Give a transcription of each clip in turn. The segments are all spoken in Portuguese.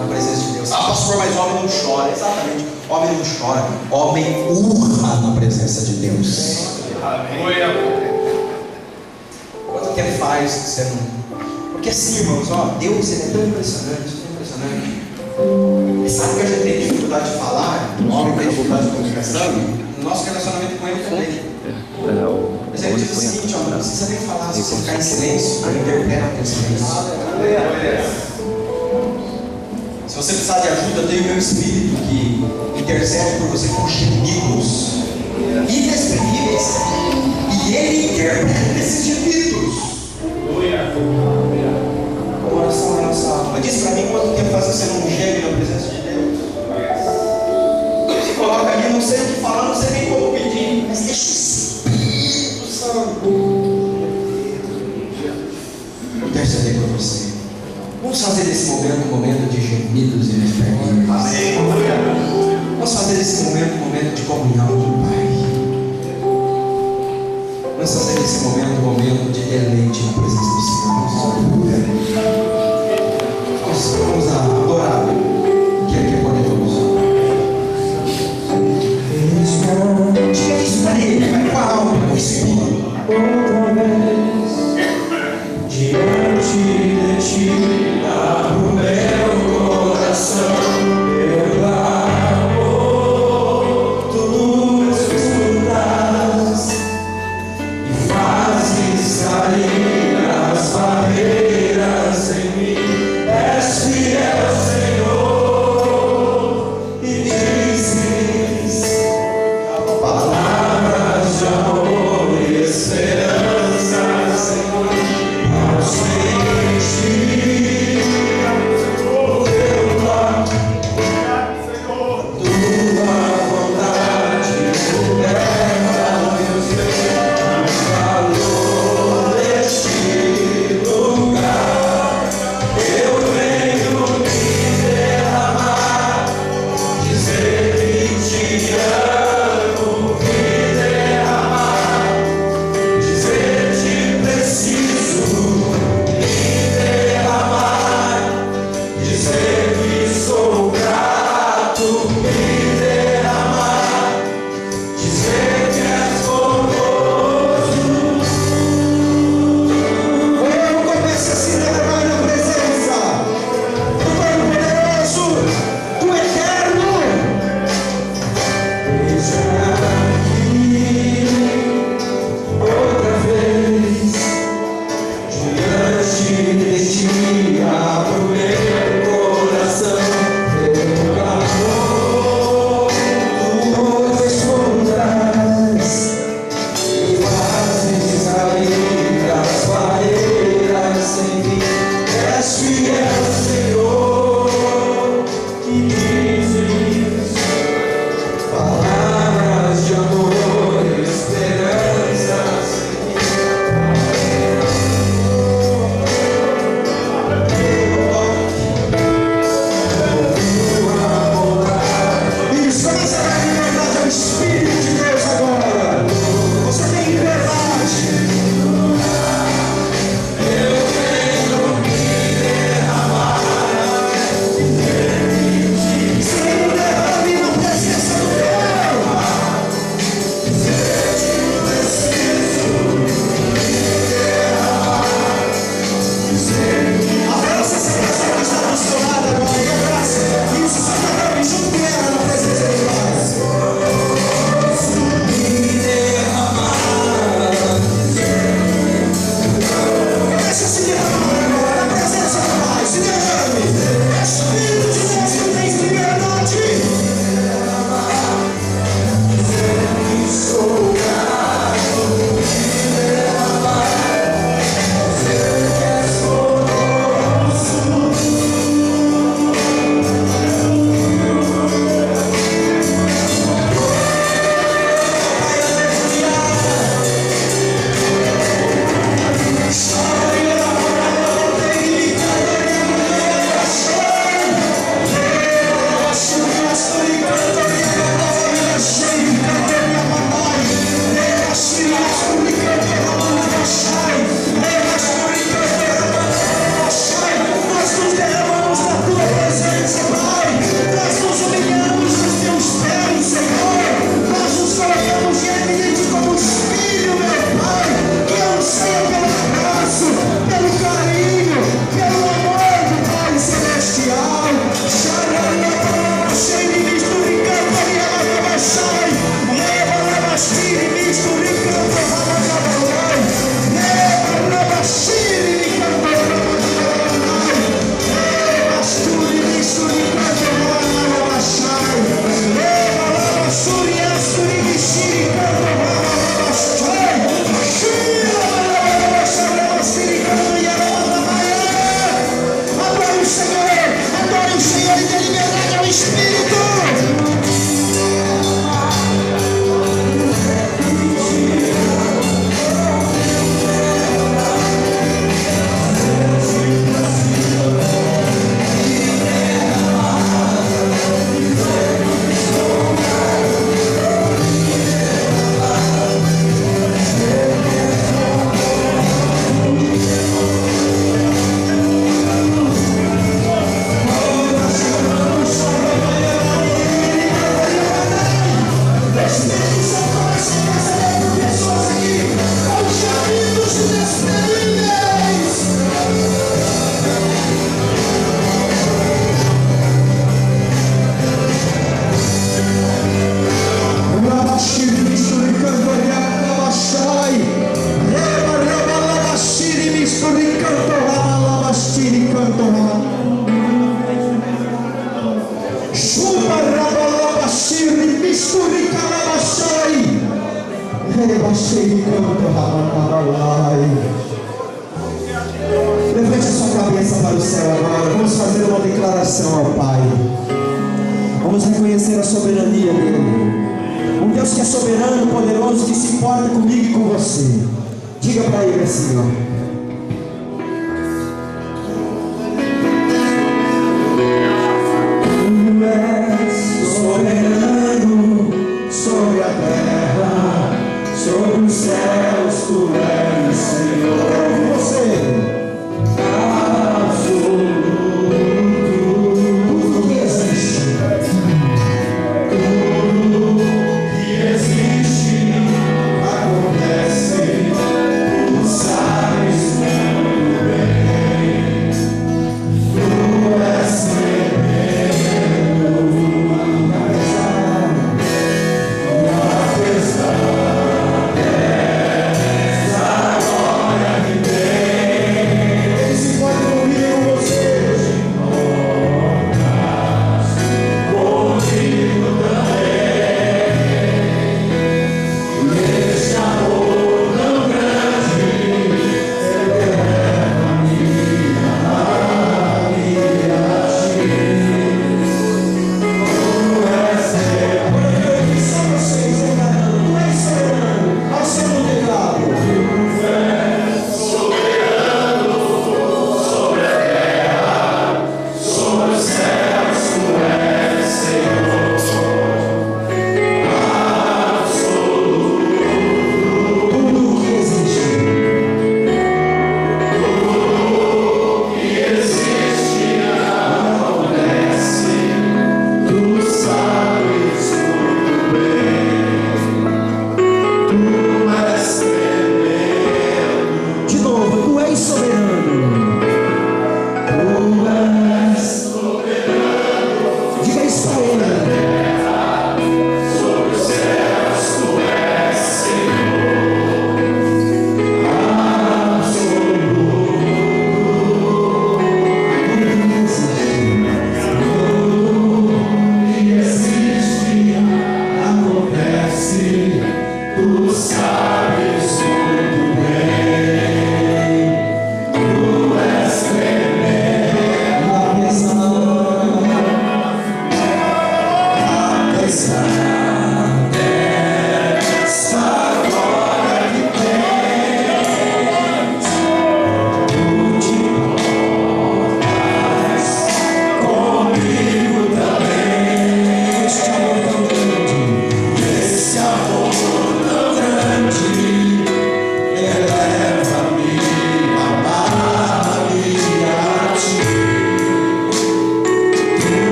na presença de Deus. Ah, pastor, mas homem não chora. Exatamente, homem não chora, homem urra na presença de Deus. Quanto tempo faz que você não... Porque assim, irmãos, ó, Deus ele é tão impressionante, tão impressionante. E sabe que a gente tem dificuldade de falar, o homem tem dificuldade de comunicação, no nosso relacionamento com ele também. Mas ele diz o seguinte, ó, não precisa nem falar, se você ficar em silêncio, eu interpreto o teu silêncio. Se você precisar de ajuda, eu tenho o meu espírito que intercede por você com gemidos inexprimíveis. E ele interpreta esses gemidos. A oração da nossa alma. Diz para mim quanto tempo faz você não geme na presença de Deus. Você coloca ali, não sei o que falar, não sei nem como pedir, mas deixa o Espírito Santo interceder por você. Vamos fazer desse momento um momento de gemidos inexprimíveis. Vamos fazer desse momento um momento de comunhão com o Pai. Vamos fazer desse momento um momento de deleite na presença do Senhor. Vamos adorar o que é poderoso. Diga isso para ele, vai com a alma, com o Espírito. Outra vez, diante de ti, abro meu coração, meu amor, tu escutas e fazes cair as barreiras em mim. És fiel. Chupa rabalabashiri misturi calabashai. Rebashei canto rabalai. Levante a sua cabeça para o céu agora. Vamos fazer uma declaração ao Pai. Vamos reconhecer a soberania dele. Um Deus que é soberano, poderoso, que se importa comigo e com você. Diga para ele assim, ó. Tu és soberano sobre a terra, sobre os céus, tu és Senhor. Você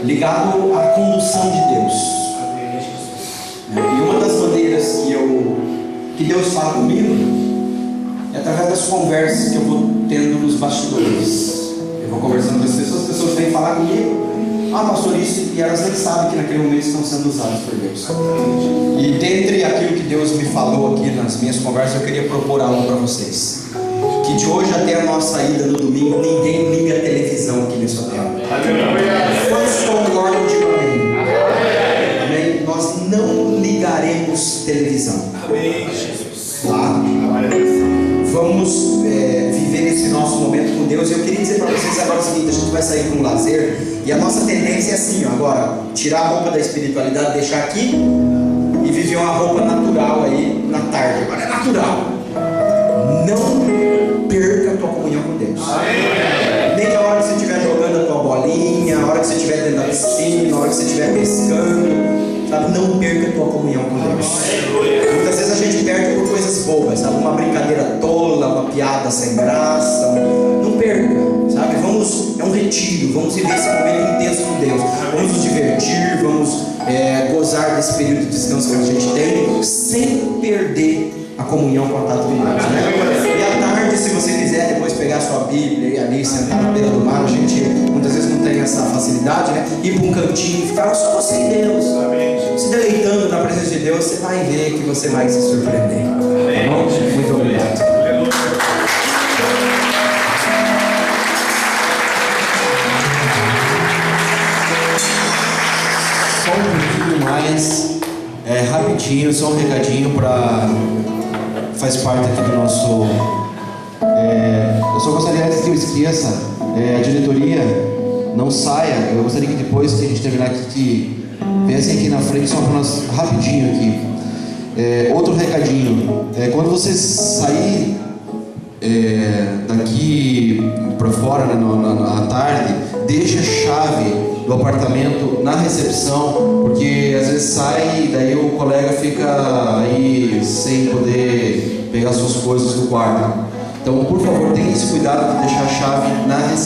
ligado à condução de Deus. E uma das maneiras que Deus fala comigo é através das conversas que eu vou tendo nos bastidores. Eu vou conversando com as pessoas vêm falar comigo. Pastor, isso, e elas nem sabem que naquele momento estão sendo usadas por Deus. E dentre aquilo que Deus me falou aqui nas minhas conversas, eu queria propor algo para vocês. Que de hoje até a nossa ida no domingo, ninguém liga a televisão aqui nesse hotel. Quantos concordam de amém? Amém? Nós não ligaremos televisão. Amém, Jesus. Tá? Vamos viver esse nosso momento com Deus. E eu queria dizer para vocês agora o seguinte: a gente vai sair com um lazer. E a nossa tendência é assim, ó, agora, tirar a roupa da espiritualidade, deixar aqui e viver uma roupa natural aí na tarde. Agora é natural. Não perca a tua estiver pescando, sabe? Não perca a tua comunhão com Deus. Muitas vezes a gente perde por coisas bobas, sabe? Uma brincadeira tola, uma piada sem graça. Não perca, sabe? É um retiro, vamos viver esse momento intenso com Deus. Vamos nos divertir, vamos gozar desse período de descanso que a gente tem, sem perder a comunhão com a Tata de Deus, né? E à tarde, se você quiser depois pegar a sua Bíblia e ali sentar na beira do mar, a gente muitas vezes não tem essa facilidade, né? Ir para um cantinho, ficar só você e Deus, se deleitando na presença de Deus, você vai ver que você vai se surpreender. Tá bom? Muito obrigado. Só um pouquinho mais, rapidinho, só um recadinho para. Faz parte aqui do nosso. Eu só gostaria, antes que eu esqueça, a diretoria não saia. Eu gostaria que depois que a gente terminar aqui, que viessem aqui na frente, só para nós, rapidinho aqui. Outro recadinho: quando você sair daqui para fora, né, à tarde, deixa a chave do apartamento na recepção, porque às vezes sai e daí o colega fica aí sem poder pegar suas coisas do quarto. Então, por favor, tenha esse cuidado de deixar a chave na recepção.